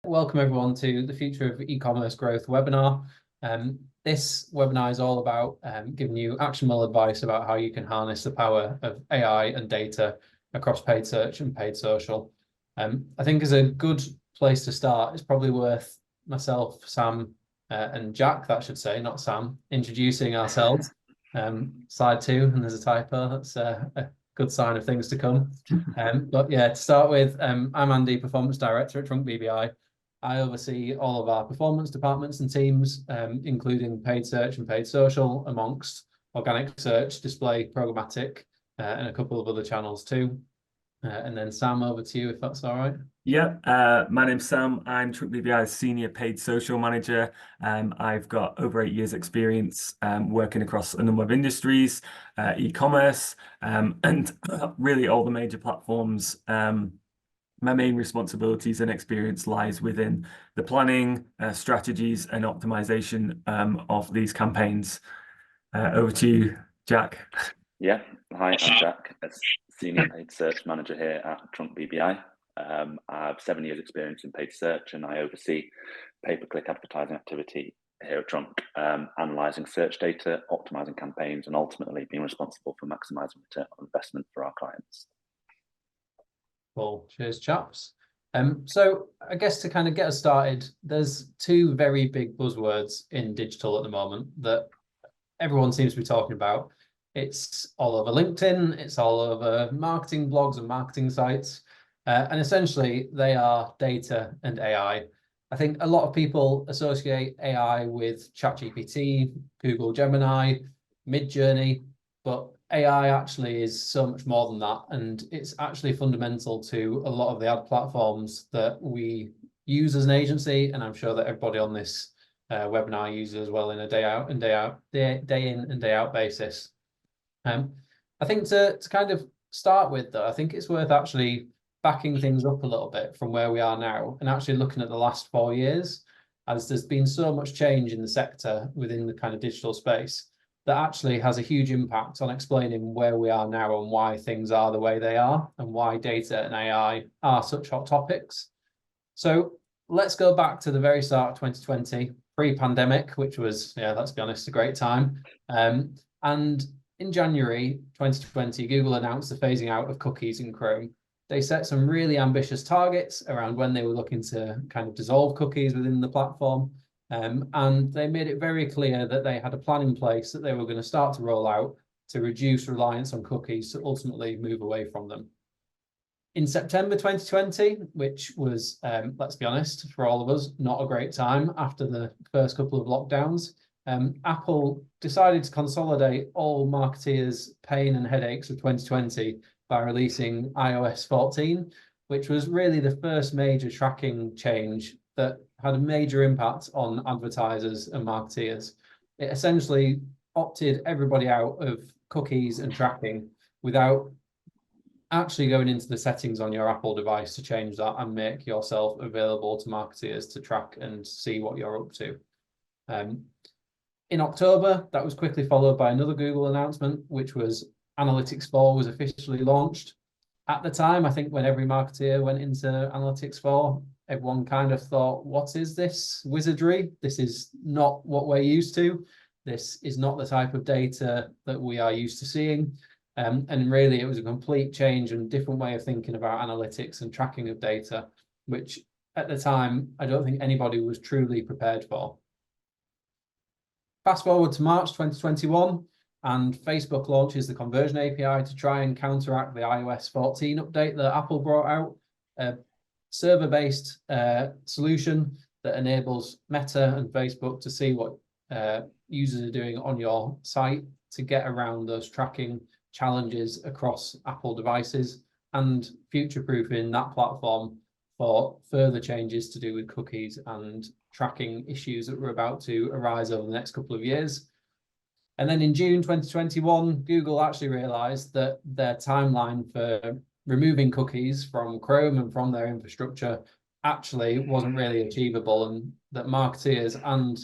welcome everyone to the Future of E-commerce Growth webinar. This webinar is all about giving you actionable advice about how you can harness the power of AI and data across paid search and paid social. I think as a good place to start, it's probably worth myself, Sam, and Jack, that should say, not Sam, introducing ourselves. Slide 2, and there's a typo. That's a good sign of things to come. But yeah, to start with, I'm Andy, Performance Director at Trunk BBI. I oversee all of our performance departments and teams, including paid search and paid social, amongst organic search, display, programmatic, and a couple of other channels too. And then Sam, over to you, if that's all right. Yeah, my name's Sam. I'm Trunk BBI's Senior Paid Social Manager. I've got over 8 years experience working across a number of industries, e-commerce, and really all the major platforms. My main responsibilities and experience lies within the planning, strategies and optimization of these campaigns. Over to you, Jack. Yeah, hi, I'm Jack, as Senior Paid Search Manager here at Trunk BBI. I have 7 years experience in paid search, and I oversee pay-per-click advertising activity here at Trunk, analysing search data, optimising campaigns, and ultimately being responsible for maximising return on investment for our clients. Cool. Cheers, chaps. So I guess to kind of get us started, there's two very big buzzwords in digital at the moment that everyone seems to be talking about. It's all over LinkedIn, it's all over marketing blogs and marketing sites, and essentially they are data and AI. I think a lot of people associate AI with ChatGPT, Google Gemini, Midjourney, but AI actually is so much more than that, and it's actually fundamental to a lot of the ad platforms that we use as an agency, and I'm sure that everybody on this webinar uses as well in a day in and day out basis. I think to kind of start with, though, I think it's worth actually backing things up a little bit from where we are now and actually looking at the last 4 years, as there's been so much change in the sector within the kind of digital space that actually has a huge impact on explaining where we are now and why things are the way they are and why data and AI are such hot topics. So let's go back to the very start of 2020, pre-pandemic, which was, yeah, let's be honest, a great time. And in January 2020, Google announced the phasing out of cookies in Chrome. They set some really ambitious targets around when they were looking to kind of dissolve cookies within the platform. And they made it very clear that they had a plan in place that they were going to start to roll out to reduce reliance on cookies to ultimately move away from them. In September 2020, which was, let's be honest, for all of us, not a great time after the first couple of lockdowns, Apple decided to consolidate all marketeers' pain and headaches of 2020 by releasing iOS 14, which was really the first major tracking change that had a major impact on advertisers and marketeers. It essentially opted everybody out of cookies and tracking without actually going into the settings on your Apple device to change that and make yourself available to marketeers to track and see what you're up to. In October, that was quickly followed by another Google announcement, which was Analytics 4 was officially launched. At the time, I think when every marketeer went into Analytics 4, everyone kind of thought, what is this wizardry? This is not what we're used to. This is not the type of data that we are used to seeing. And really, it was a complete change and different way of thinking about analytics and tracking of data, which at the time, I don't think anybody was truly prepared for. Fast forward to March 2021, and Facebook launches the conversion API to try and counteract the iOS 14 update that Apple brought out. A server-based solution that enables Meta and Facebook to see what users are doing on your site to get around those tracking challenges across Apple devices and future-proofing that platform for further changes to do with cookies and tracking issues that were about to arise over the next couple of years. And then in June 2021, Google actually realized that their timeline for removing cookies from Chrome and from their infrastructure actually wasn't really achievable, and that marketeers and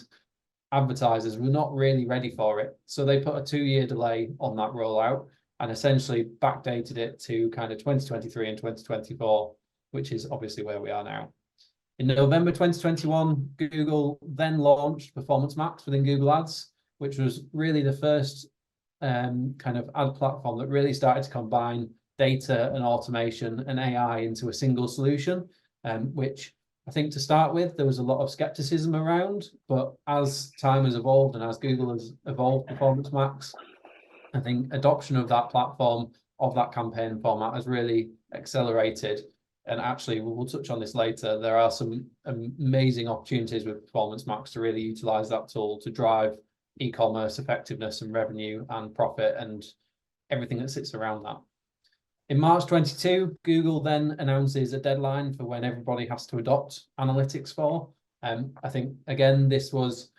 advertisers were not really ready for it. So they put a 2-year delay on that rollout and essentially backdated it to kind of 2023 and 2024, which is obviously where we are now. In November 2021, Google then launched Performance Max within Google Ads, which was really the first kind of ad platform that really started to combine data and automation and AI into a single solution, which I think to start with, there was a lot of skepticism around, but as time has evolved and as Google has evolved Performance Max, I think adoption of that platform, of that campaign format has really accelerated. And actually, we'll touch on this later. There are some amazing opportunities with Performance Max to really utilize that tool to drive e-commerce effectiveness and revenue and profit and everything that sits around that. In March 22, Google then announces a deadline for when everybody has to adopt analytics for. I think, again, this was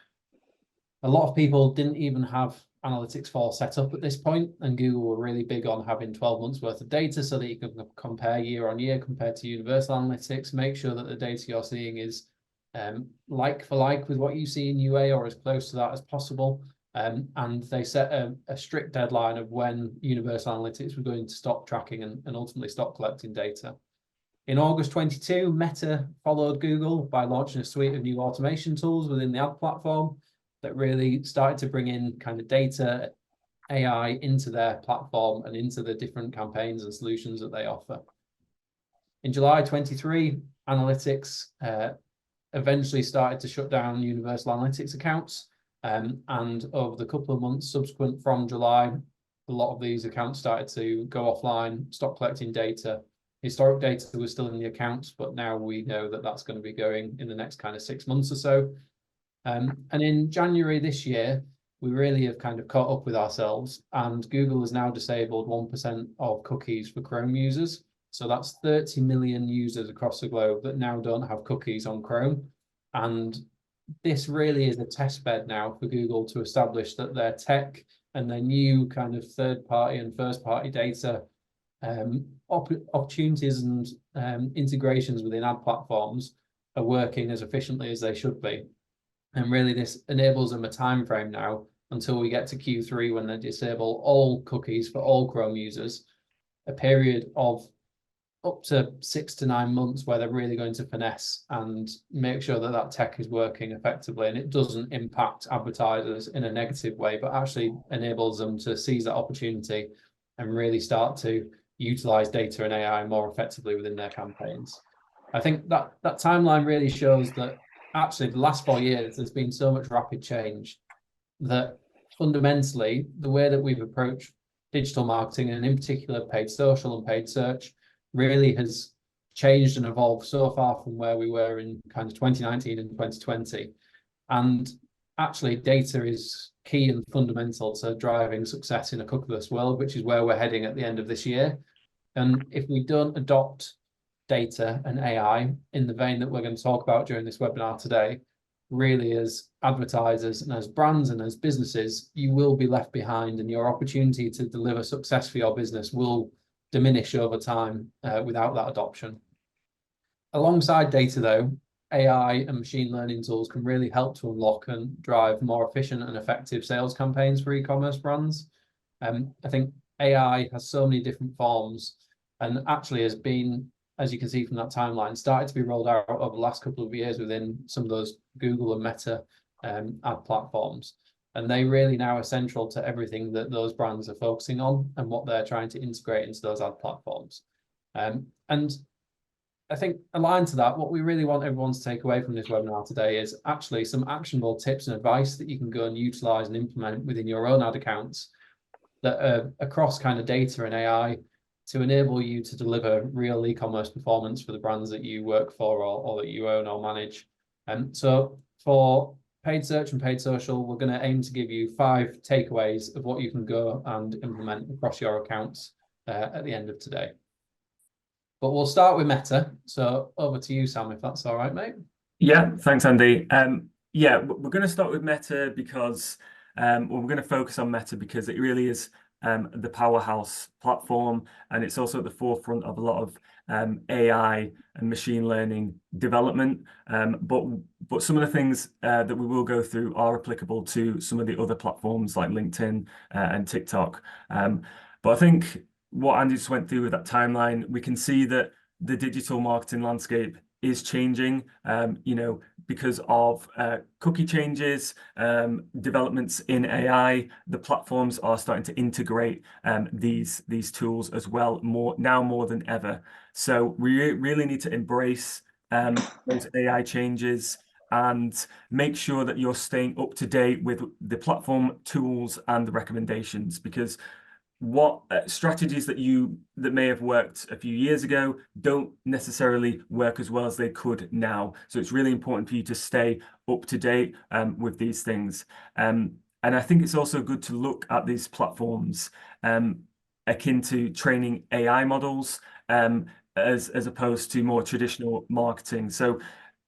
a lot of people didn't even have analytics for set up at this point, and Google were really big on having 12 months worth of data so that you can compare year on year compared to universal analytics, make sure that the data you're seeing is like for like with what you see in UA or as close to that as possible. And they set a strict deadline of when universal analytics were going to stop tracking and ultimately stop collecting data. In August 22, Meta followed Google by launching a suite of new automation tools within the ad platform that really started to bring in kind of data, AI into their platform and into the different campaigns and solutions that they offer. In July 23, analytics eventually started to shut down universal analytics accounts. And over the couple of months subsequent from July, a lot of these accounts started to go offline, stop collecting data. Historic data was still in the accounts, but now we know that that's going to be going in the next kind of 6 months or so. And in January this year, we really have kind of caught up with ourselves, and Google has now disabled 1% of cookies for Chrome users. So that's 30 million users across the globe that now don't have cookies on Chrome. And this really is a test bed now for Google to establish that their tech and their new kind of third-party and first-party data opportunities and integrations within ad platforms are working as efficiently as they should be. And really, this enables them a time frame now until we get to Q3 when they disable all cookies for all Chrome users, a period of up to 6 to 9 months where they're really going to finesse and make sure that that tech is working effectively and it doesn't impact advertisers in a negative way, but actually enables them to seize that opportunity and really start to utilize data and AI more effectively within their campaigns. I think that timeline really shows that actually the last 4 years, there's been so much rapid change that fundamentally the way that we've approached digital marketing and in particular paid social and paid search really has changed and evolved so far from where we were in kind of 2019 and 2020. And actually data is key and fundamental to driving success in a cookieless world, which is where we're heading at the end of this year. And if we don't adopt data and AI in the vein that we're going to talk about during this webinar today, really as advertisers and as brands and as businesses, you will be left behind and your opportunity to deliver success for your business will diminish over time without that adoption. Alongside data though, AI and machine learning tools can really help to unlock and drive more efficient and effective sales campaigns for e-commerce brands. I think AI has so many different forms and actually has been, as you can see from that timeline, started to be rolled out over the last couple of years within some of those Google and Meta ad platforms. And they really now are central to everything that those brands are focusing on and what they're trying to integrate into those ad platforms. And I think aligned to that, what we really want everyone to take away from this webinar today is actually some actionable tips and advice that you can go and utilize and implement within your own ad accounts that are across kind of data and AI to enable you to deliver real e-commerce performance for the brands that you work for or that you own or manage. And so for paid search and paid social, we're going to aim to give you 5 takeaways of what you can go and implement across your accounts at the end of today. But we'll start with Meta. So over to you, Sam, if that's all right, mate. Yeah, thanks, Andy. Yeah, we're going to start with Meta because we're going to focus on Meta because it really is the powerhouse platform, and it's also at the forefront of a lot of AI and machine learning development. But some of the things that we will go through are applicable to some of the other platforms like LinkedIn and TikTok. But I think what Andy just went through with that timeline, we can see that the digital marketing landscape is changing, because of cookie changes, developments in AI. The platforms are starting to integrate these tools as well, more than ever. So we really need to embrace those AI changes and make sure that you're staying up to date with the platform tools and the recommendations, because what strategies that may have worked a few years ago don't necessarily work as well as they could now. So it's really important for you to stay up to date with these things. And I think it's also good to look at these platforms akin to training AI models as opposed to more traditional marketing. So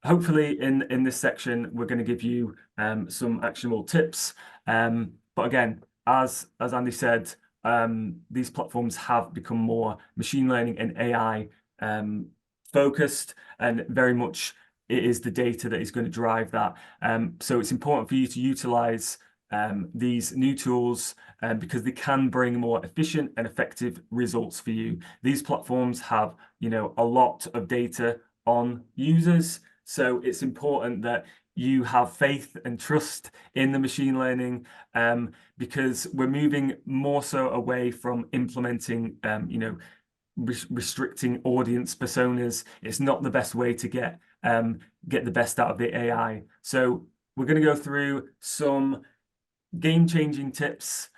hopefully in this section, we're going to give you some actionable tips. But again, as Andy said, these platforms have become more machine learning and AI focused, and very much it is the data that is going to drive that. So it's important for you to utilize these new tools because they can bring more efficient and effective results for you. These platforms have, a lot of data on users, so it's important that you have faith and trust in the machine learning, because we're moving more so away from implementing, restricting audience personas. It's not the best way to get the best out of the AI. So we're going to go through some game-changing tips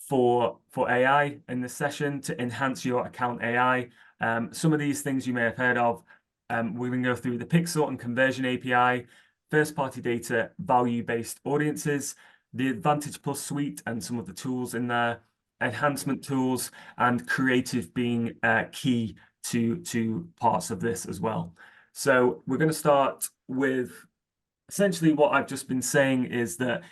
for AI in this session to enhance your account AI. Some of these things you may have heard of. We're going to go through the Pixel and Conversion API, first-party data, value-based audiences, the Advantage Plus suite and some of the tools in there, enhancement tools, and creative being key to parts of this as well. So we're going to start with essentially what I've just been saying is that,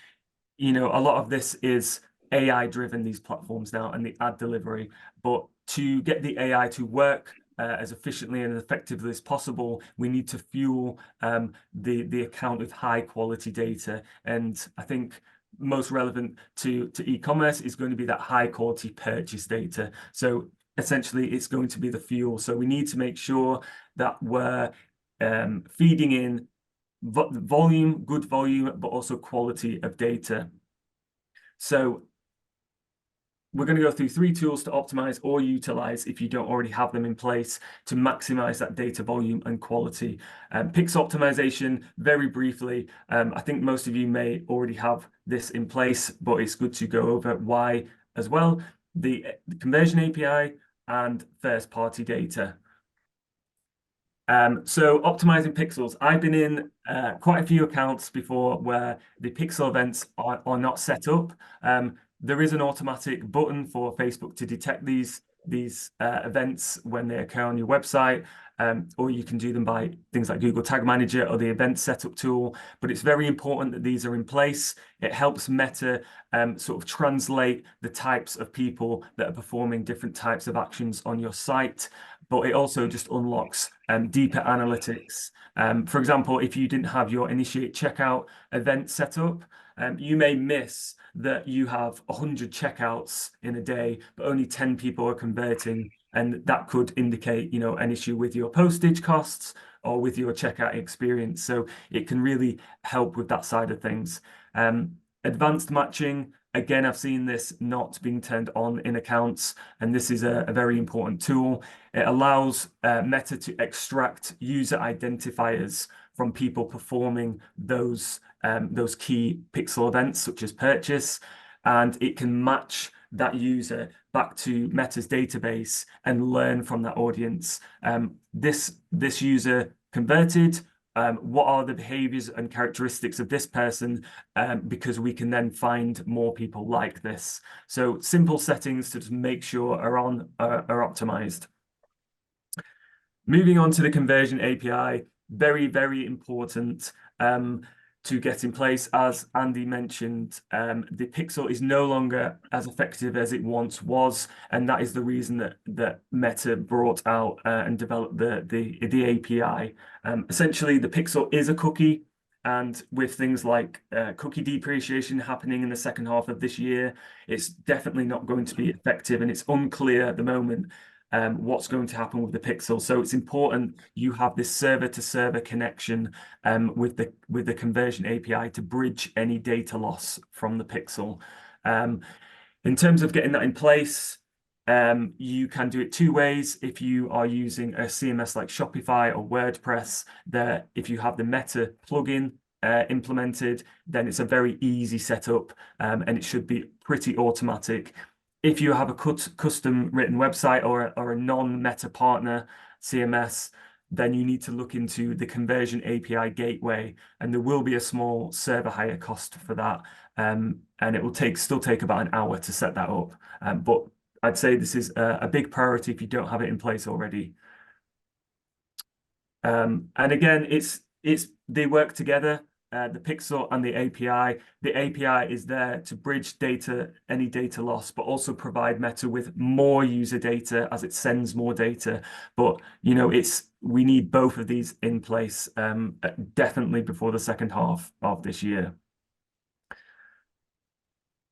a lot of this is AI-driven, these platforms now, and the ad delivery. But to get the AI to work as efficiently and effectively as possible, we need to fuel the account with high-quality data. And I think most relevant to e-commerce is going to be that high-quality purchase data. So essentially, it's going to be the fuel. So we need to make sure that we're feeding in volume, good volume, but also quality of data. So we're going to go through 3 tools to optimize or utilize, if you don't already have them in place, to maximize that data volume and quality. Pixel optimization, very briefly, I think most of you may already have this in place, but it's good to go over why as well. The Conversion API and first-party data. So optimizing pixels. I've been in quite a few accounts before where the pixel events are not set up. There is an automatic button for Facebook to detect these events when they occur on your website, or you can do them by things like Google Tag Manager or the event setup tool. But it's very important that these are in place. It helps Meta sort of translate the types of people that are performing different types of actions on your site. But it also just unlocks deeper analytics. For example, if you didn't have your initiate checkout event set up, you may miss that you have 100 checkouts in a day, but only 10 people are converting. And that could indicate, an issue with your postage costs or with your checkout experience. So it can really help with that side of things. Advanced matching. Again, I've seen this not being turned on in accounts, and this is a very important tool. It allows Meta to extract user identifiers from people performing those key pixel events, such as purchase, and it can match that user back to Meta's database and learn from that audience. This user converted. What are the behaviors and characteristics of this person, because we can then find more people like this. So simple settings to just make sure are optimized. Moving on to the Conversion API, very, very important to get in place. As Andy mentioned, the pixel is no longer as effective as it once was, and that is the reason that Meta brought out and developed the API. Essentially, the pixel is a cookie, and with things like cookie depreciation happening in the second half of this year, it's definitely not going to be effective, and it's unclear at the moment what's going to happen with the pixel. So it's important you have this server-to-server connection with the conversion API to bridge any data loss from the pixel. In terms of getting that in place, you can do it two ways. If you are using a CMS like Shopify or WordPress, if you have the Meta plugin implemented, then it's a very easy setup, and it should be pretty automatic. If you have a custom written website or a non-Meta partner CMS, then you need to look into the conversion API gateway, and there will be a small server hire cost for that, and it will still take about an hour to set that up. But I'd say this is a big priority if you don't have it in place already. And again, they work together. The pixel and the API. The API is there to bridge any data loss, but also provide Meta with more user data as it sends more data. But we need both of these in place definitely before the second half of this year.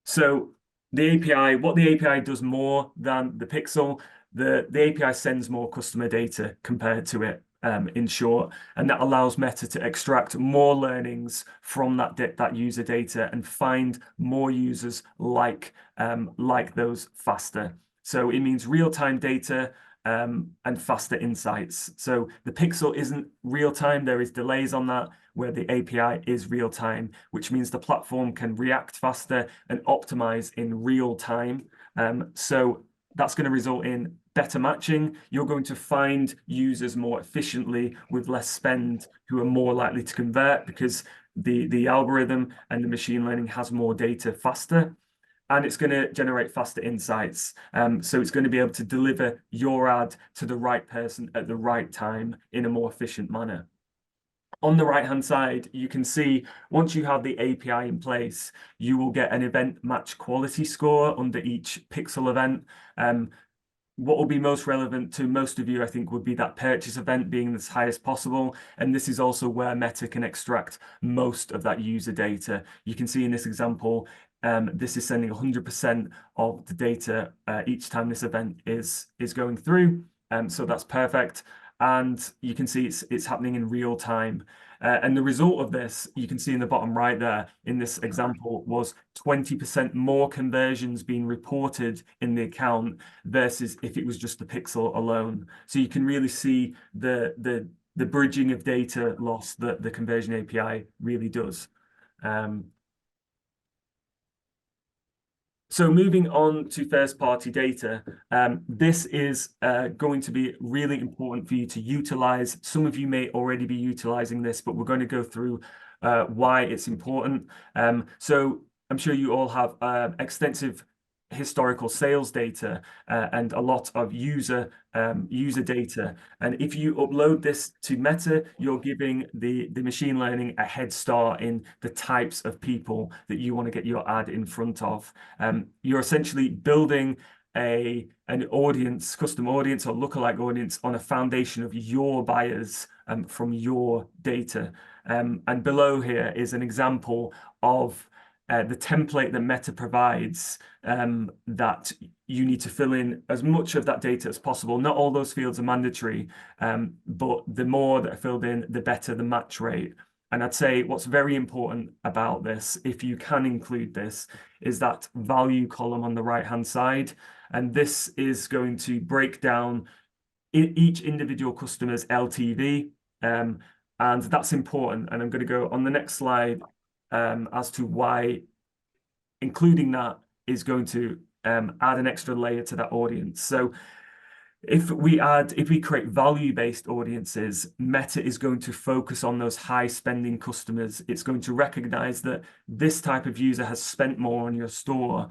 So the API, what the API does more than the pixel, the API sends more customer data compared to it. In short, and that allows Meta to extract more learnings from that user data and find more users like those faster. So it means real-time data and faster insights. So the pixel isn't real-time, there is delays on that, where the API is real-time, which means the platform can react faster and optimize in real time. So that's going to result in better matching. You're going to find users more efficiently with less spend who are more likely to convert because the algorithm and the machine learning has more data faster, and it's going to generate faster insights. So it's going to be able to deliver your ad to the right person at the right time in a more efficient manner. On the right-hand side, you can see once you have the API in place, you will get an event match quality score under each pixel event. What will be most relevant to most of you, I think, would be that purchase event being as high as possible. And this is also where Meta can extract most of that user data. You can see in this example, this is sending 100% of the data each time this event is going through. So that's perfect. And you can see it's happening in real time. And the result of this, you can see in the bottom right there, in this example, was 20% more conversions being reported in the account versus if it was just the pixel alone. So you can really see the bridging of data loss that the conversion API really does. So moving on to first-party data, this is going to be really important for you to utilize. Some of you may already be utilizing this, but we're going to go through why it's important. So I'm sure you all have extensive historical sales data and a lot of user data, and if you upload this to Meta, you're giving the machine learning a head start in the types of people that you want to get your ad in front of. You're essentially building an audience, custom audience or lookalike audience on a foundation of your buyers from your data. And below here is an example of the template that Meta provides that you need to fill in as much of that data as possible. Not all those fields are mandatory, but the more that are filled in, the better the match rate. And I'd say what's very important about this, if you can include this, is that value column on the right-hand side. And this is going to break down each individual customer's LTV. And that's important. And I'm going to go on the next slide as to why including that is going to add an extra layer to that audience. So if we create value-based audiences, Meta is going to focus on those high-spending customers. It's going to recognize that this type of user has spent more on your store,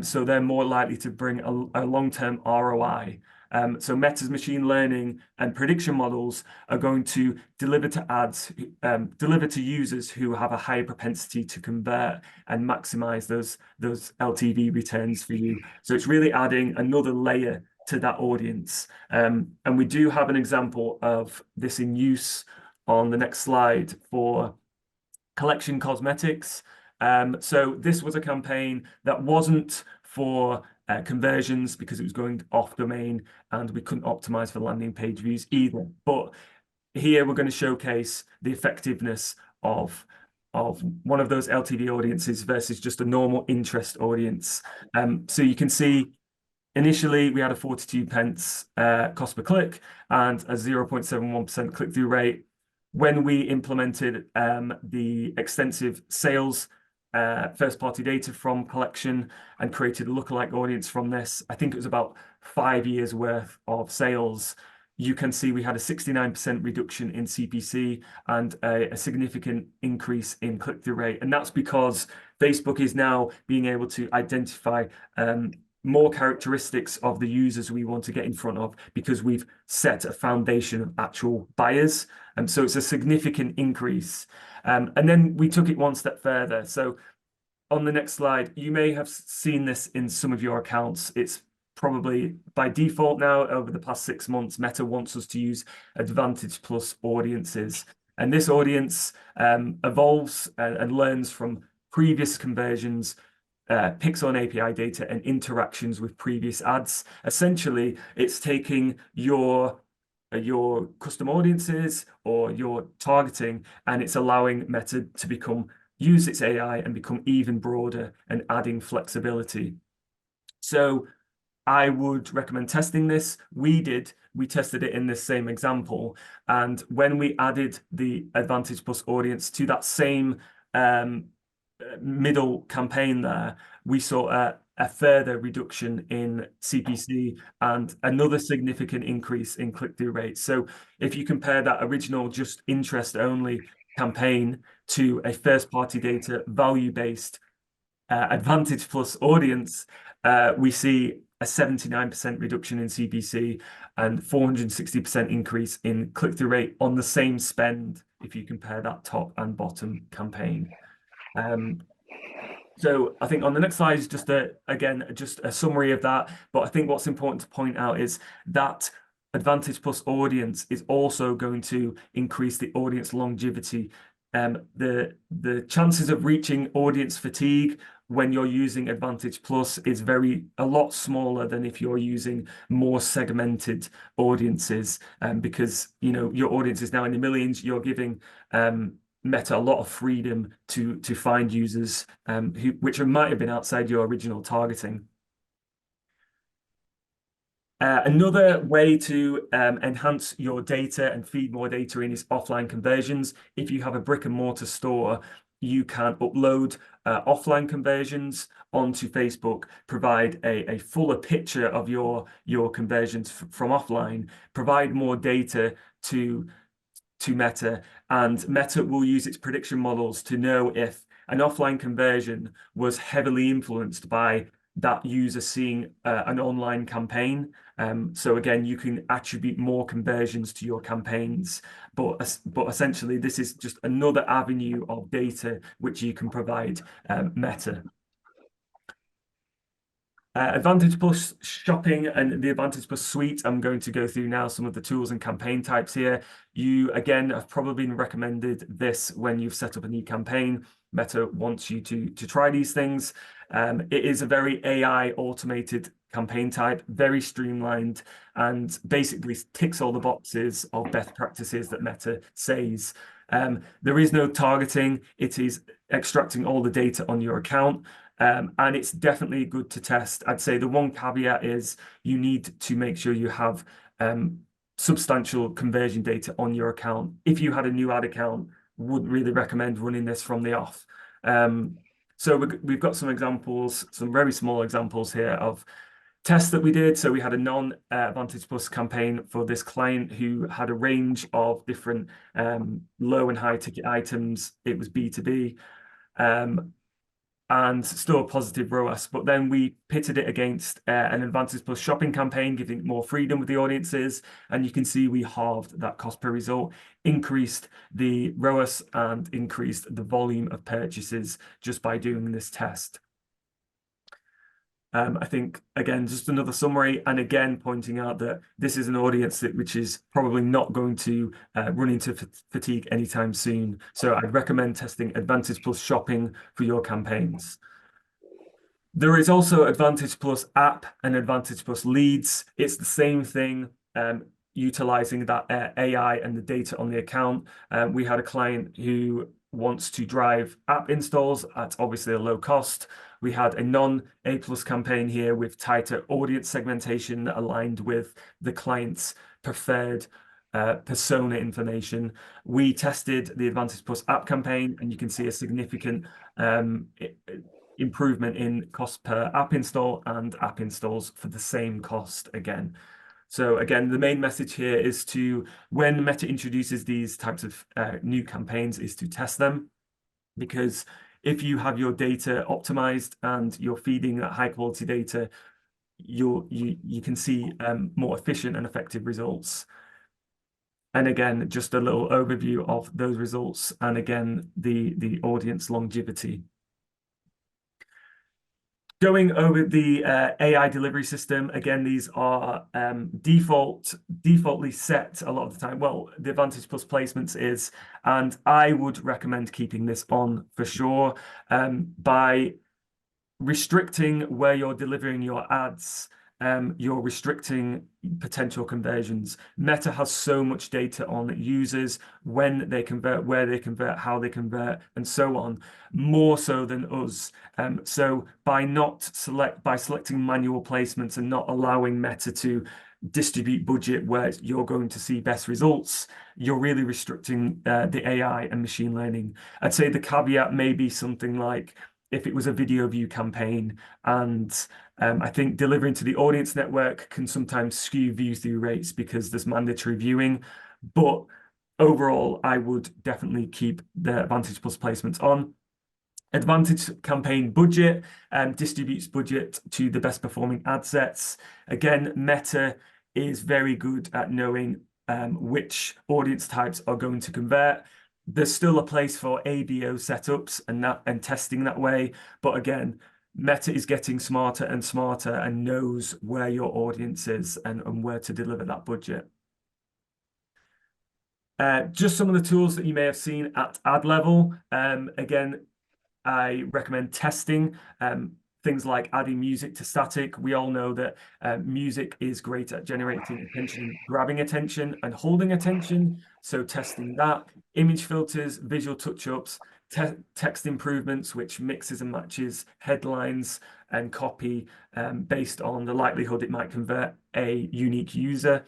so they're more likely to bring a long-term ROI. So Meta's machine learning and prediction models are going to deliver to users who have a higher propensity to convert and maximize those LTV returns for you. So it's really adding another layer to that audience. And we do have an example of this in use on the next slide for Collection Cosmetics. So this was a campaign that wasn't for conversions because it was going off domain, and we couldn't optimize for landing page views either. But here we're going to showcase the effectiveness of one of those LTV audiences versus just a normal interest audience. So you can see initially we had a 42 pence cost per click and a 0.71% click-through rate. When we implemented the extensive sales first-party data from collection and created a lookalike audience from this, I think it was about 5 years worth of sales. You can see we had a 69% reduction in CPC and a significant increase in click-through rate. And that's because Facebook is now being able to identify more characteristics of the users we want to get in front of, because we've set a foundation of actual buyers. And so it's a significant increase. And then we took it one step further. So on the next slide, you may have seen this in some of your accounts. It's probably by default now. Over the past 6 months, Meta wants us to use Advantage Plus audiences. And this audience evolves and learns from previous conversions, picks on API data and interactions with previous ads. Essentially, it's taking your custom audiences or your targeting, and it's allowing Meta to use its AI and become even broader and adding flexibility. So I would recommend testing this. We tested it in this same example. And when we added the Advantage Plus audience to that same middle campaign there, we saw a further reduction in CPC and another significant increase in click-through rates. So if you compare that original just interest only campaign to a first-party data value-based Advantage Plus audience, we see a 79% reduction in CPC and 460% increase in click-through rate on the same spend if you compare that top and bottom campaign. So I think on the next slide is just a summary of that. But I think what's important to point out is that Advantage Plus audience is also going to increase the audience longevity. The chances of reaching audience fatigue when you're using Advantage Plus is a lot smaller than if you're using more segmented audiences, because your audience is now in the millions. You're giving Meta a lot of freedom to find users which might have been outside your original targeting. Another way to enhance your data and feed more data in is offline conversions. If you have a brick and mortar store, you can upload offline conversions onto Facebook, provide a fuller picture of your conversions from offline, provide more data to Meta, and Meta will use its prediction models to know if an offline conversion was heavily influenced by that user seeing an online campaign. So again, you can attribute more conversions to your campaigns, but essentially this is just another avenue of data which you can provide Meta. Advantage Plus shopping and the Advantage Plus suite. I'm going to go through now some of the tools and campaign types here. You, again, have probably been recommended this when you've set up a new campaign. Meta wants you to try these things. It is a very AI automated campaign type, very streamlined, and basically ticks all the boxes of best practices that Meta says. There is no targeting. It is extracting all the data on your account. And it's definitely good to test. I'd say the one caveat is you need to make sure you have substantial conversion data on your account. If you had a new ad account, wouldn't really recommend running this from the off. So we've got some examples, some very small examples here of tests that we did. So we had a non-Advantage Plus campaign for this client who had a range of different low and high ticket items. It was B2B. And still a positive ROAS, but then we pitted it against an Advantage Plus shopping campaign, giving more freedom with the audiences, and you can see we halved that cost per result, increased the ROAS, and increased the volume of purchases just by doing this test. I think, again, just another summary, and again, pointing out that this is an audience which is probably not going to run into fatigue anytime soon. So I'd recommend testing Advantage Plus shopping for your campaigns. There is also Advantage Plus app and Advantage Plus leads. It's the same thing, utilizing that AI and the data on the account. We had a client who wants to drive app installs at obviously a low cost. We had a non-A+ campaign here with tighter audience segmentation aligned with the client's preferred persona information. We tested the Advantage Plus app campaign, and you can see a significant improvement in cost per app install and app installs for the same cost again. So again, the main message here is to, when Meta introduces these types of new campaigns, is to test them, because if you have your data optimized and you're feeding that high quality data, you can see more efficient and effective results. And again, just a little overview of those results, and again, the audience longevity. Going over the AI delivery system, again, these are defaultly set a lot of the time. Well, the Advantage Plus placements is, and I would recommend keeping this on for sure, by restricting where you're delivering your ads. You're restricting potential conversions. Meta has so much data on users, when they convert, where they convert, how they convert, and so on, more so than us. So by selecting manual placements and not allowing Meta to distribute budget where you're going to see best results, you're really restricting the AI and machine learning. I'd say the caveat may be something like, if it was a video view campaign, and I think delivering to the audience network can sometimes skew view-through rates because there's mandatory viewing. But overall, I would definitely keep the Advantage Plus placements on. Advantage campaign budget distributes budget to the best performing ad sets. Again, Meta is very good at knowing which audience types are going to convert. There's still a place for ABO setups and testing that way, but again, Meta is getting smarter and smarter and knows where your audience is and where to deliver that budget. Just some of the tools that you may have seen at ad level. Again, I recommend testing things like adding music to static. We all know that music is great at generating attention, grabbing attention and holding attention. So testing that, image filters, visual touch-ups, text improvements, which mixes and matches headlines and copy based on the likelihood it might convert a unique user.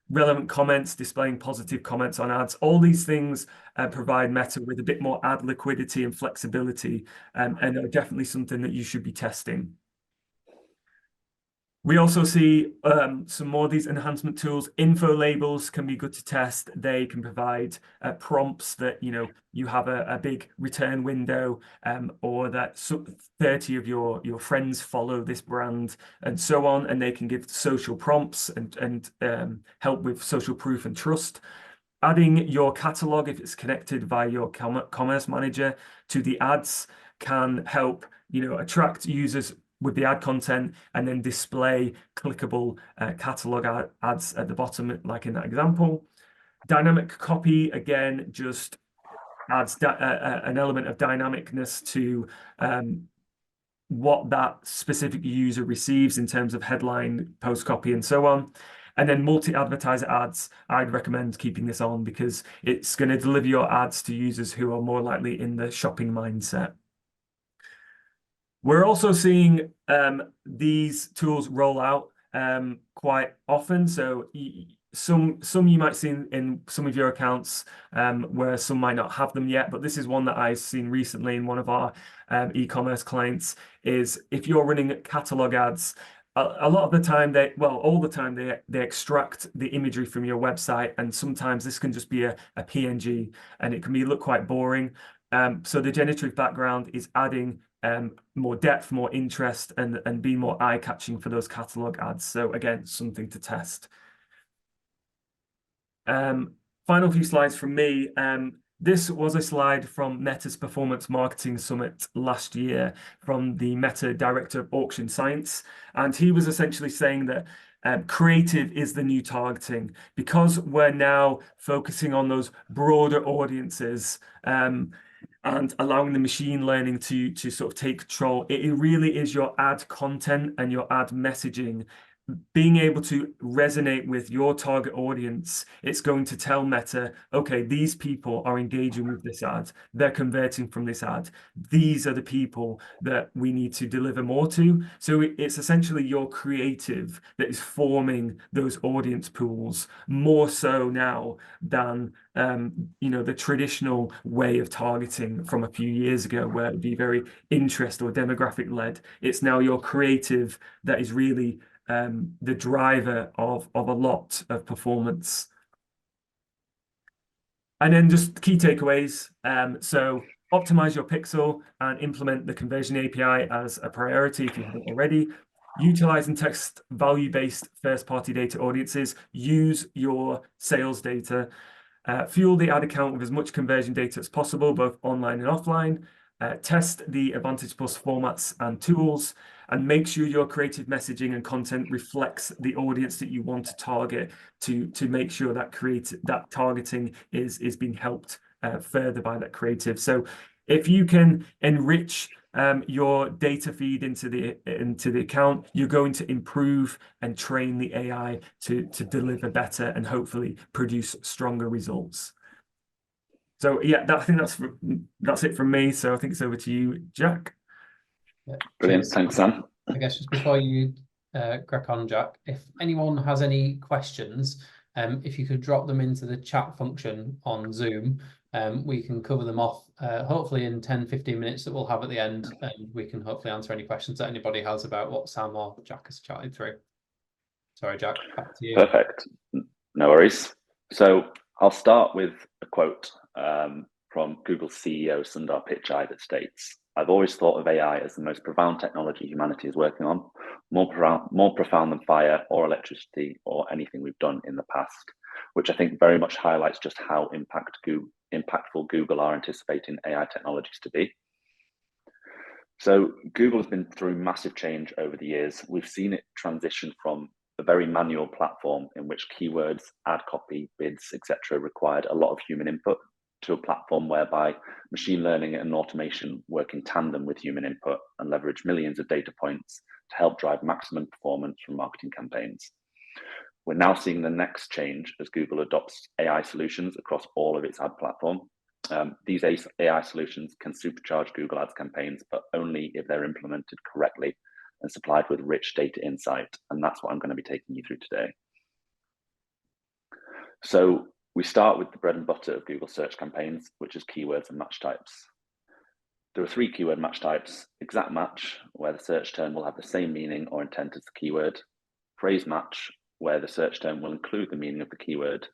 Relevant comments, displaying positive comments on ads. All these things provide Meta with a bit more ad liquidity and flexibility, and are definitely something that you should be testing. We also see some more of these enhancement tools. Info labels can be good to test. They can provide prompts that, you have a big return window, or that 30 of your friends follow this brand, and so on. And they can give social prompts and help with social proof and trust. Adding your catalog, if it's connected via your commerce manager, to the ads can help, attract users with the ad content, and then display clickable catalog ads at the bottom, like in that example. Dynamic copy, again, just adds an element of dynamicness to what that specific user receives in terms of headline, post copy, and so on. And then multi-advertiser ads, I'd recommend keeping this on because it's going to deliver your ads to users who are more likely in the shopping mindset. We're also seeing these tools roll out quite often. So some you might see in some of your accounts, where some might not have them yet. But this is one that I've seen recently in one of our e-commerce clients. Is if you're running catalog ads, a lot of the time all the time they extract the imagery from your website, and sometimes this can just be a PNG, and it can look quite boring. So the generative background is adding more depth, more interest, and be more eye-catching for those catalog ads. So again, something to test. Final few slides from me. This was a slide from Meta's Performance Marketing Summit last year from the Meta Director of Auction Science. And he was essentially saying that creative is the new targeting, because we're now focusing on those broader audiences. and allowing the machine learning to sort of take control. It really is your ad content and your ad messaging being able to resonate with your target audience. It's going to tell Meta, okay, these people are engaging with this ad, they're converting from this ad, these are the people that we need to deliver more to. So it's essentially your creative that is forming those audience pools more so now than the traditional way of targeting from a few years ago, where it'd be very interest or demographic led. It's now your creative that is really the driver of a lot of performance. And then just key takeaways. So optimize your pixel and implement the conversion API as a priority if you haven't already. Utilize and test value-based first-party data audiences. Use your sales data. Fuel the ad account with as much conversion data as possible, both online and offline. Test the Advantage Plus formats and tools, and make sure your creative messaging and content reflects the audience that you want to target to make sure that that targeting is being helped further by that creative. So if you can enrich your data feed into the account, you're going to improve and train the AI to deliver better and hopefully produce stronger results. So yeah, I think that's it from me. So I think it's over to you, Jack. Yeah, Brilliant. cheers. Thanks, Sam. I guess just before you crack on, Jack, if anyone has any questions, if you could drop them into the chat function on Zoom, we can cover them off hopefully in 10-15 minutes that we'll have at the end, and we can hopefully answer any questions that anybody has about what Sam or Jack has chatted through. Sorry, Jack, back to you. Perfect. No worries. So I'll start with a quote from Google CEO Sundar Pichai that states, "I've always thought of AI as the most profound technology humanity is working on, more profound than fire or electricity or anything we've done in the past," which I think very much highlights just how impactful Google are anticipating AI technologies to be. So Google has been through massive change over the years. We've seen it transition from a very manual platform in which keywords, ad copy, bids, etc. required a lot of human input, to a platform whereby machine learning and automation work in tandem with human input and leverage millions of data points to help drive maximum performance from marketing campaigns. We're now seeing the next change as Google adopts AI solutions across all of its ad platform. These AI solutions can supercharge Google Ads campaigns, but only if they're implemented correctly and supplied with rich data insight. And that's what I'm going to be taking you through today. So we start with the bread and butter of Google search campaigns, which is keywords and match types. There are 3 keyword match types: exact match, where the search term will have the same meaning or intent as the keyword; phrase match, where the search term will include the meaning of the keyword;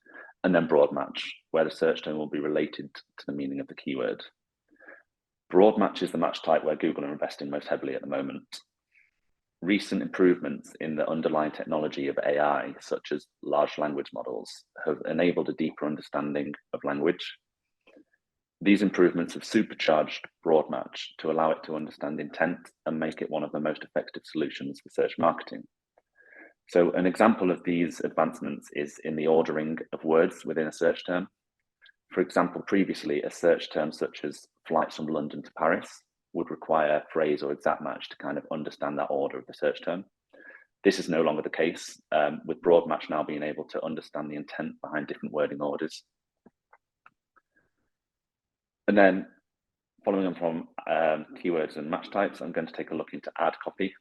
and then broad match, where the search term will be related to the meaning of the keyword. Broad match is the match type where Google are investing most heavily at the moment. Recent improvements in the underlying technology of AI, such as large language models, have enabled a deeper understanding of language. These improvements have supercharged broad match to allow it to understand intent and make it one of the most effective solutions for search marketing. So an example of these advancements is in the ordering of words within a search term. For example, previously, a search term such as flights from London to Paris would require phrase or exact match to kind of understand that order of the search term. This is no longer the case, with broad match now being able to understand the intent behind different wording orders. And then following on from keywords and match types, I'm going to take a look into ad copy.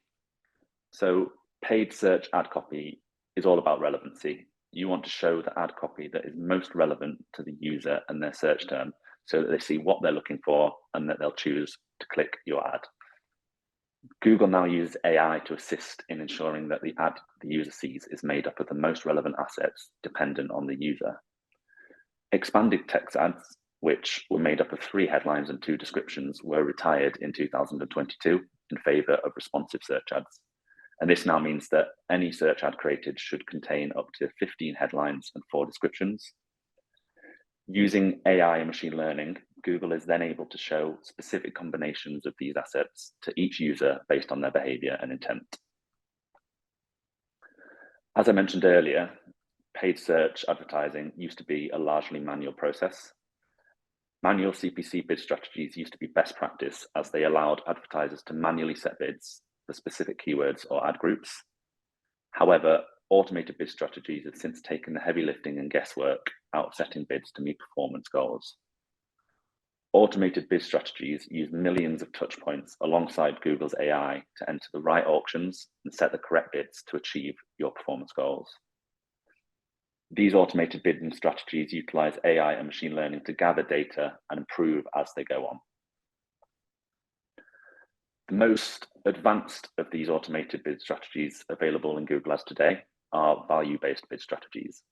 So paid search ad copy is all about relevancy. You want to show the ad copy that is most relevant to the user and their search term, so that they see what they're looking for and that they'll choose to click your ad. Google now uses AI to assist in ensuring that the ad the user sees is made up of the most relevant assets dependent on the user. Expanded text ads, which were made up of 3 headlines and 2 descriptions, were retired in 2022 in favor of responsive search ads. And this now means that any search ad created should contain up to 15 headlines and 4 descriptions. Using AI and machine learning, Google is then able to show specific combinations of these assets to each user based on their behavior and intent. As I mentioned earlier, paid search advertising used to be a largely manual process. Manual CPC bid strategies used to be best practice as they allowed advertisers to manually set bids for specific keywords or ad groups. However, automated bid strategies have since taken the heavy lifting and guesswork out of setting bids to meet performance goals. Automated bid strategies use millions of touch points alongside Google's AI to enter the right auctions and set the correct bids to achieve your performance goals. These automated bidding strategies utilize AI and machine learning to gather data and improve as they go on. The most advanced of these automated bid strategies available in Google Ads today are value-based bid strategies.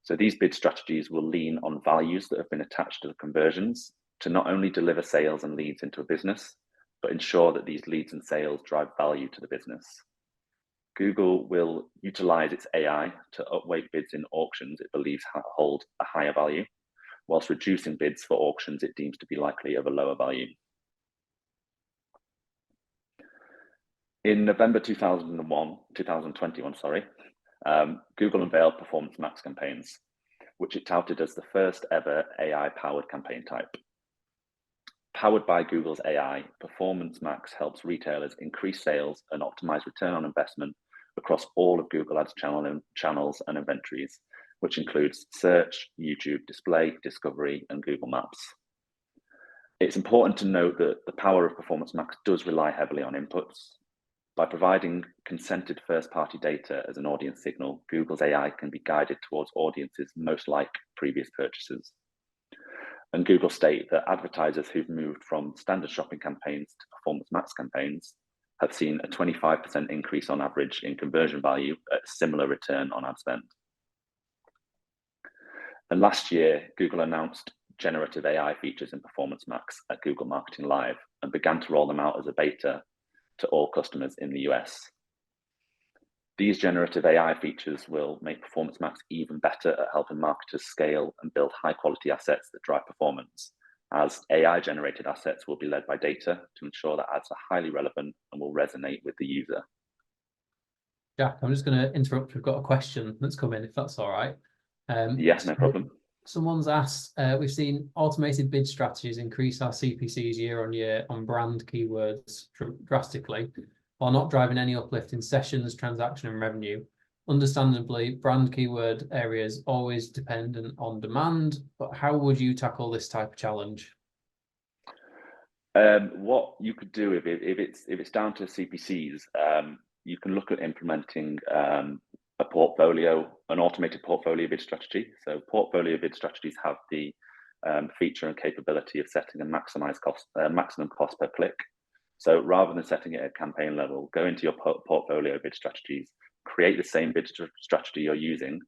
So these bid strategies will lean on values that have been attached to the conversions to not only deliver sales and leads into a business, but ensure that these leads and sales drive value to the business. Google will utilize its AI to upweight bids in auctions it believes hold a higher value, whilst reducing bids for auctions it deems to be likely of a lower value. In November 2021, Google unveiled Performance Max campaigns, which it touted as the first ever AI-powered campaign type. Powered by Google's AI, Performance Max helps retailers increase sales and optimize return on investment across all of Google Ads channels and inventories, which includes search, YouTube, display, discovery, and Google Maps. It's important to note that the power of Performance Max does rely heavily on inputs. By providing consented first-party data as an audience signal, Google's AI can be guided towards audiences most like previous purchases. And Google state that advertisers who've moved from standard shopping campaigns to Performance Max campaigns have seen a 25% increase on average in conversion value at a similar return on ad spend. And last year, Google announced generative AI features in Performance Max at Google Marketing Live and began to roll them out as a beta to all customers in the US. These generative AI features will make Performance Max even better at helping marketers scale and build high quality assets that drive performance, as AI generated assets will be led by data to ensure that ads are highly relevant and will resonate with the user. Jack, I'm just going to interrupt. We've got a question that's come in, if that's all right. Yes, no problem. Someone's asked, we've seen automated bid strategies increase our CPCs year on year on brand keywords drastically, while not driving any uplift in sessions, transaction, and revenue. Understandably, brand keyword areas always dependent on demand, but how would you tackle this type of challenge? What you could do if it's down to CPCs, you can look at implementing an automated portfolio bid strategy. So portfolio bid strategies have the feature and capability of setting a maximum cost per click. So rather than setting it at campaign level, go into your portfolio bid strategies, create the same bid strategy you're using,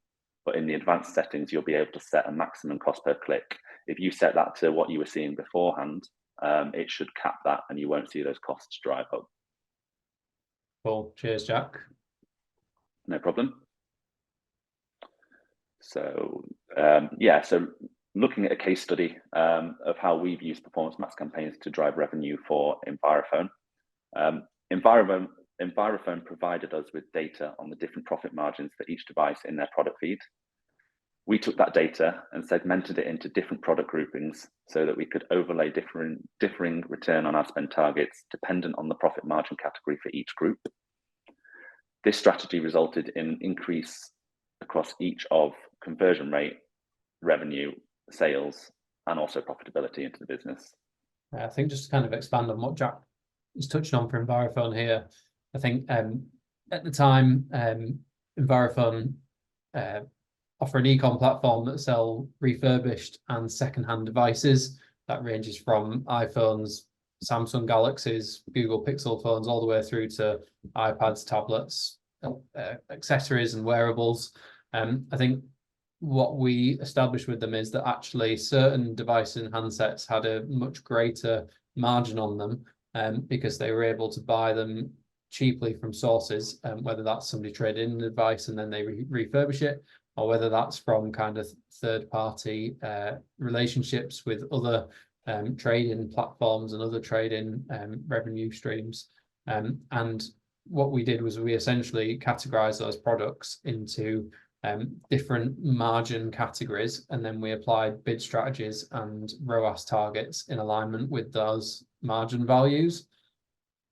but in the advanced settings, you'll be able to set a maximum cost per click. If you set that to what you were seeing beforehand, it should cap that and you won't see those costs drive up. Cool. Cheers, Jack. No problem. So so looking at a case study of how we've used Performance Max campaigns to drive revenue for Envirofone. Envirofone provided us with data on the different profit margins for each device in their product feed. We took that data and segmented it into different product groupings so that we could overlay differing return on ad spend targets dependent on the profit margin category for each group. This strategy resulted in an increase across each of conversion rate, revenue, sales, and also profitability into the business. I think just to kind of expand on what Jack is touching on for Envirofone here, I think at the time, Envirofone offer an e-com platform that sell refurbished and second-hand devices. That ranges from iPhones, Samsung Galaxies, Google Pixel phones, all the way through to iPads, tablets, accessories and wearables. I think what we established with them is that actually certain devices and handsets had a much greater margin on them because they were able to buy them cheaply from sources, whether that's somebody trading in the device and then they refurbish it, or whether that's from kind of third-party relationships with other trading platforms and other trading revenue streams. And what we did was we essentially categorized those products into different margin categories, and then we applied bid strategies and ROAS targets in alignment with those margin values.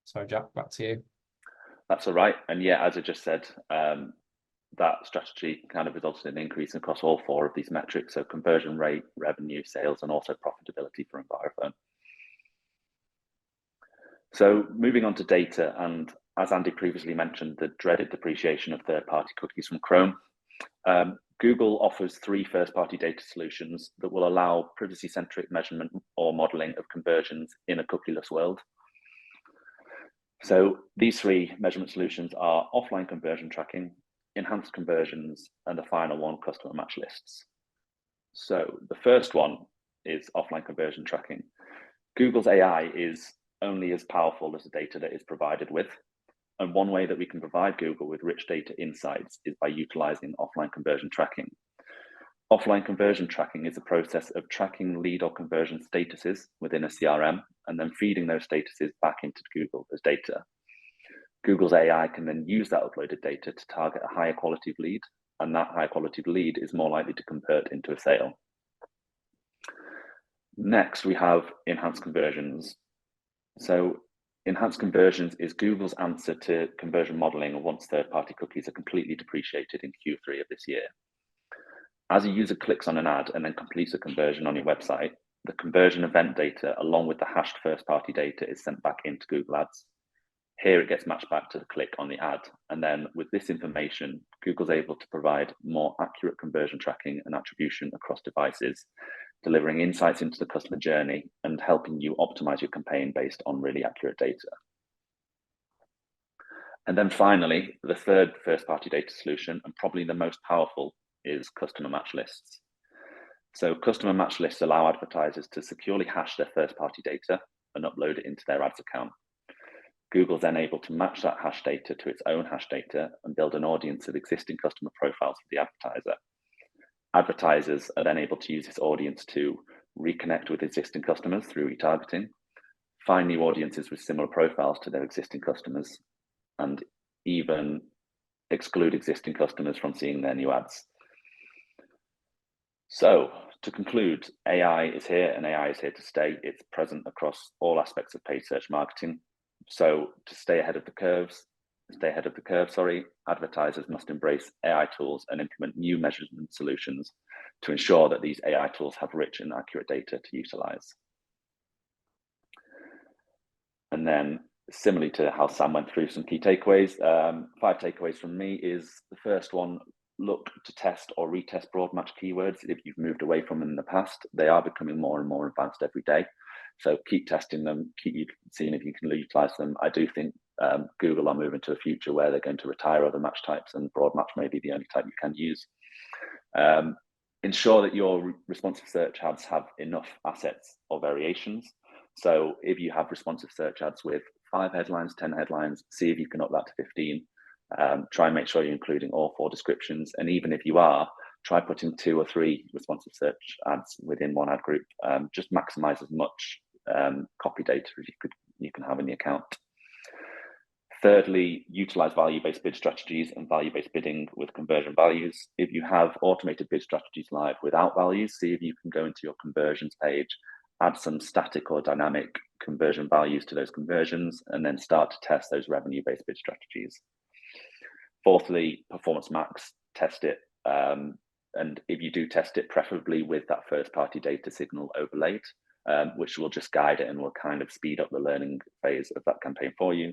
Sorry, Jack, back to you. That's all right. And yeah, as I just said, that strategy kind of resulted in an increase across all 4 of these metrics. So conversion rate, revenue, sales, and also profitability for Envirofone. So moving on to data, and as Andy previously mentioned, the dreaded depreciation of third-party cookies from Chrome. Google offers 3 first-party data solutions that will allow privacy-centric measurement or modeling of conversions in a cookieless world. So these 3 measurement solutions are offline conversion tracking, enhanced conversions, and the final one, customer match lists. So the first one is offline conversion tracking. Google's AI is only as powerful as the data that is provided with. And one way that we can provide Google with rich data insights is by utilizing offline conversion tracking. Offline conversion tracking is a process of tracking lead or conversion statuses within a CRM and then feeding those statuses back into Google as data. Google's AI can then use that uploaded data to target a higher quality of lead, and that higher quality of lead is more likely to convert into a sale. Next, we have enhanced conversions. So enhanced conversions is Google's answer to conversion modeling once third-party cookies are completely depreciated in Q3 of this year. As a user clicks on an ad and then completes a conversion on your website, the conversion event data along with the hashed first-party data is sent back into Google Ads. Here it gets matched back to the click on the ad. And then with this information, Google's able to provide more accurate conversion tracking and attribution across devices, delivering insights into the customer journey and helping you optimize your campaign based on really accurate data. And then finally, the third first-party data solution, and probably the most powerful, is customer match lists. So customer match lists allow advertisers to securely hash their first-party data and upload it into their ads account. Google's then able to match that hash data to its own hash data and build an audience of existing customer profiles for the advertiser. Advertisers are then able to use this audience to reconnect with existing customers through retargeting, find new audiences with similar profiles to their existing customers, and even exclude existing customers from seeing their new ads. So to conclude, AI is here and AI is here to stay. It's present across all aspects of paid search marketing. So to stay ahead of the curve, advertisers must embrace AI tools and implement new measurement solutions to ensure that these AI tools have rich and accurate data to utilize. And then similarly to how Sam went through some key takeaways, 5 takeaways from me is the first one, look to test or retest broad match keywords. If you've moved away from them in the past, they are becoming more and more advanced every day. So keep testing them, keep seeing if you can utilize them. I do think Google are moving to a future where they're going to retire other match types, and broad match may be the only type you can use. Ensure that your responsive search ads have enough assets or variations. So if you have responsive search ads with 5 headlines, 10 headlines, see if you can up that to 15. Try and make sure you're including all 4 descriptions. And even if you are, try putting 2 or 3 responsive search ads within one ad group. Just maximize as much copy data as you can have in the account. Thirdly, utilize value-based bid strategies and value-based bidding with conversion values. If you have automated bid strategies live without values, see if you can go into your conversions page, add some static or dynamic conversion values to those conversions, and then start to test those revenue-based bid strategies. Fourthly, performance max, test it. And if you do test it, preferably with that first-party data signal overlaid, which will just guide it and will kind of speed up the learning phase of that campaign for you.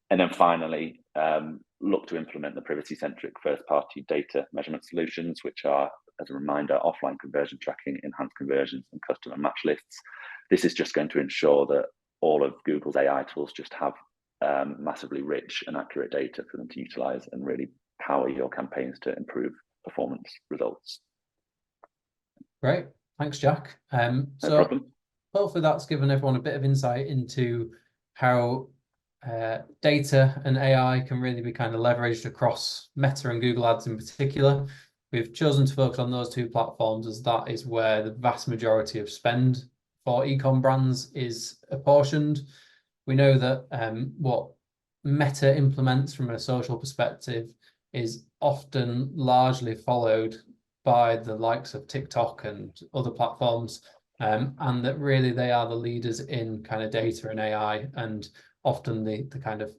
And then finally, look to implement the privacy-centric first-party data measurement solutions, which are, as a reminder, offline conversion tracking, enhanced conversions, and customer match lists. This is just going to ensure that all of Google's AI tools just have massively rich and accurate data for them to utilize and really power your campaigns to improve performance results. Great, thanks, Jack. No problem. Hopefully that's given everyone a bit of insight into how data and AI can really be kind of leveraged across Meta and Google Ads in particular. We've chosen to focus on those 2 platforms as that is where the vast majority of spend for e-com brands is apportioned. We know that what Meta implements from a social perspective is often largely followed by the likes of TikTok and other platforms, and that really they are the leaders in kind of data and AI, and often the kind of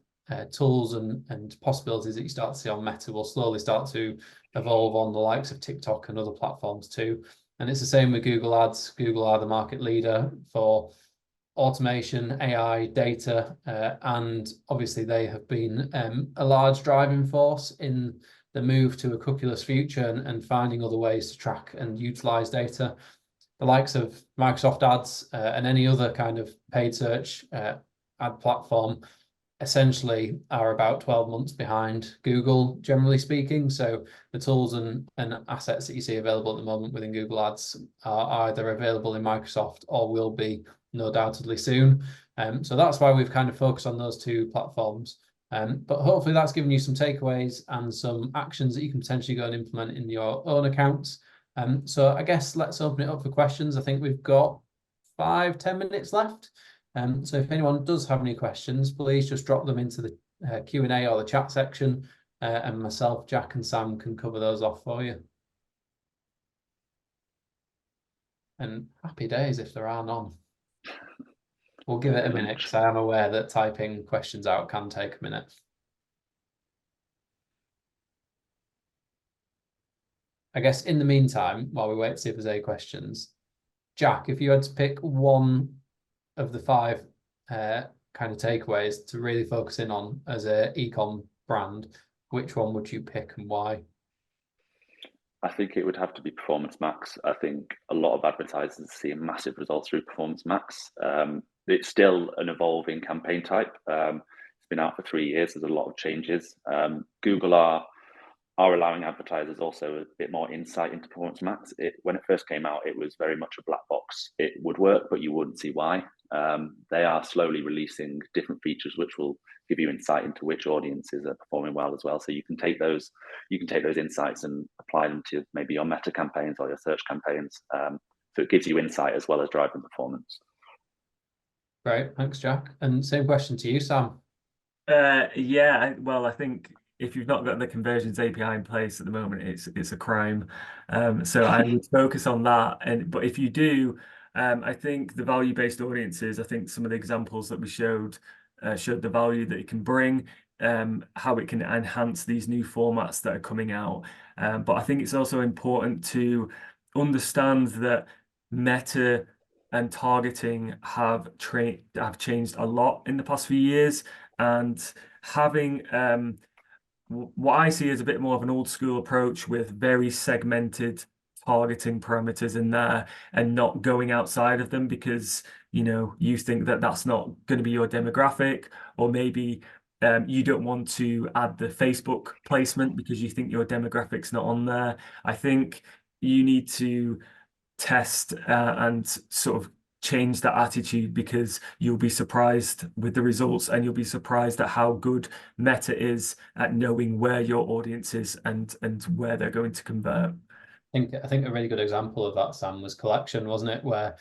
tools and possibilities that you start to see on Meta will slowly start to evolve on the likes of TikTok and other platforms too. And it's the same with Google Ads. Google are the market leader for automation, AI, data, and obviously they have been a large driving force in the move to a cookieless future and finding other ways to track and utilize data. The likes of Microsoft Ads and any other kind of paid search ad platform essentially are about 12 months behind Google, generally speaking. So the tools and assets that you see available at the moment within Google Ads are either available in Microsoft or will be no doubtedly soon. So that's why we've kind of focused on those two platforms. But hopefully that's given you some takeaways and some actions that you can potentially go and implement in your own accounts. So I guess let's open it up for questions. I think we've got 5-10 minutes left. So if anyone does have any questions, please just drop them into the Q&A or the chat section, and myself, Jack and Sam can cover those off for you. And happy days if there are none. We'll give it a minute because I am aware that typing questions out can take a minute. I guess in the meantime, while we wait to see if there's any questions, Jack, if you had to pick one of the 5 kind of takeaways to really focus in on as a ecom brand, which one would you pick and why? I think it would have to be Performance Max. I think a lot of advertisers see massive results through Performance Max. It's still an evolving campaign type. It's been out for 3 years. There's a lot of changes. Google are allowing advertisers also a bit more insight into Performance Max. When it first came out, it was very much a black box. It would work, but you wouldn't see why. They are slowly releasing different features which will give you insight into which audiences are performing well as well. So you can take those insights and apply them to maybe your Meta campaigns or your search campaigns. So it gives you insight as well as driving performance. Great, thanks, Jack. And same question to you, Sam. Well, I think if you've not got the conversions API in place at the moment, it's a crime. So I would focus on that. But if you do, I think the value-based audiences, I think some of the examples that we showed the value that it can bring, how it can enhance these new formats that are coming out. But I think it's also important to understand that Meta and targeting have changed a lot in the past few years, and having what I see as a bit more of an old school approach with very segmented targeting parameters in there and not going outside of them because you think that that's not going to be your demographic, or maybe you don't want to add the Facebook placement because you think your demographic's not on there. I think you need to test and sort of change that attitude, because you'll be surprised with the results, and you'll be surprised at how good Meta is at knowing where your audience is and where they're going to convert. I think a really good example of that, Sam, was Collection, wasn't it? Where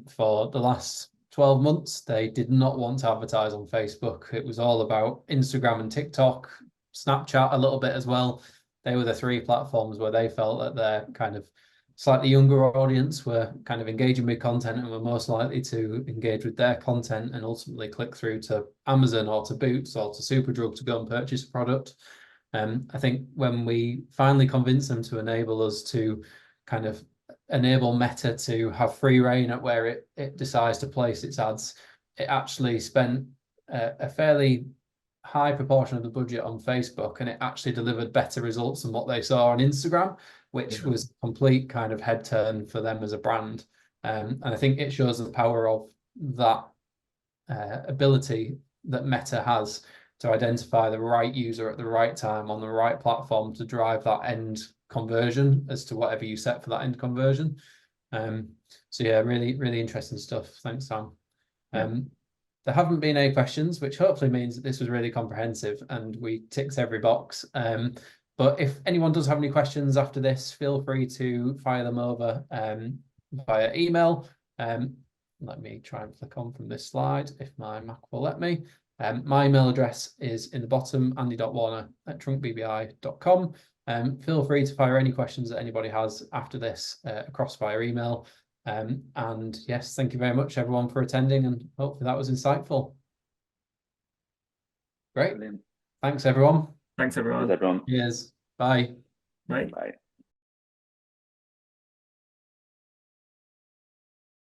for the last 12 months, they did not want to advertise on Facebook. It was all about Instagram and TikTok, Snapchat a little bit as well. They were the 3 platforms where they felt that their kind of slightly younger audience were kind of engaging with content and were most likely to engage with their content and ultimately click through to Amazon or to Boots or to Superdrug to go and purchase a product. I think when we finally convinced them to enable us to kind of enable Meta to have free reign at where it decides to place its ads, it actually spent a fairly high proportion of the budget on Facebook, and it actually delivered better results than what they saw on Instagram, which was a complete kind of head turn for them as a brand. And I think it shows the power of that ability that Meta has to identify the right user at the right time on the right platform to drive that end conversion as to whatever you set for that end conversion. So yeah, really, really interesting stuff. Thanks, Sam. There haven't been any questions, which hopefully means that this was really comprehensive and we ticked every box. But if anyone does have any questions after this, feel free to fire them over via email. Let me try and click on from this slide if my Mac will let me. My email address is in the bottom, andy.warner@trunkbbi.com. Feel free to fire any questions that anybody has after this across via email. And yes, thank you very much, everyone, for attending, and hopefully that was insightful. Great. Brilliant. Thanks, everyone. Thanks, everyone. Cheers, everyone. Cheers. Bye. Bye. Bye.